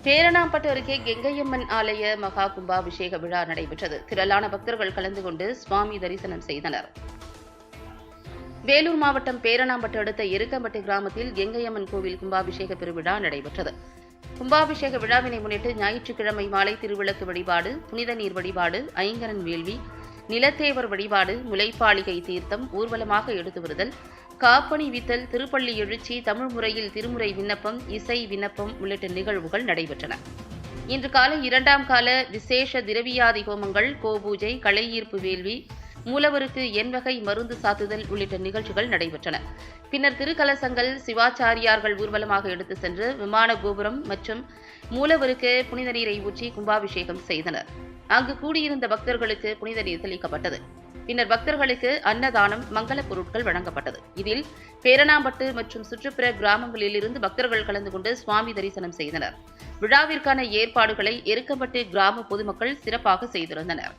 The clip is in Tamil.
பேரணாம்பட்டு அருகே கெங்கையம்மன் ஆலய மகா கும்பாபிஷேக விழா நடைபெற்றது. திரளான பக்தர்கள் கலந்து கொண்டு சுவாமி தரிசனம் செய்தனர். வேலூர் மாவட்டம் பேரணாம்பட்டு அடுத்த எருக்கம்பட்டு கிராமத்தில் கெங்கையம்மன் கோவில் கும்பாபிஷேக பெருவிழா நடைபெற்றது. கும்பாபிஷேக விழாவினை முன்னிட்டு ஞாயிற்றுக்கிழமை மாலை திருவிளக்கு வழிபாடு, புனித நீர் வழிபாடு, ஐங்கரன் வேள்வி, நிலத்தேவர் வழிபாடு, முலைப்பாளிகை தீர்த்தம், ஊர்வலமாக எடுத்து வருதல், காப்பணி வித்தல், திருப்பள்ளி எழுச்சி, தமிழ் முறையில் திருமுறை விண்ணப்பம், இசை விண்ணப்பம் உள்ளிட்ட நிகழ்வுகள் நடைபெற்றன. இன்று காலை 2ஆம் கால விசேஷ திரவியாதி ஹோமங்கள், கோபூஜை, களை ஈர்ப்பு வேள்வி, மூலவருக்கு எண்வகை மருந்து சாத்துதல் உள்ளிட்ட நிகழ்ச்சிகள் நடைபெற்றன. பின்னர் திருக்கலசங்கள் சிவாச்சாரியார்கள் ஊர்வலமாக எடுத்து சென்று விமான கோபுரம் மற்றும் மூலவருக்கு புனித நீரை ஊற்றி கும்பாபிஷேகம் செய்தனர். அங்கு கூடியிருந்த பக்தர்களுக்கு புனித நீர் தெளிக்கப்பட்டது. பின்னர் பக்தர்களுக்கு அன்னதானம், மங்கள பொருட்கள் வழங்கப்பட்டது. இதில் பேரணாம்பட்டு மற்றும் சுற்றுப்புற கிராமங்களில் இருந்து பக்தர்கள் கலந்து கொண்டு சுவாமி தரிசனம் செய்தனர். விழாவிற்கான ஏற்பாடுகளை எருக்கம்பட்டு கிராம பொதுமக்கள் சிறப்பாக செய்திருந்தனர்.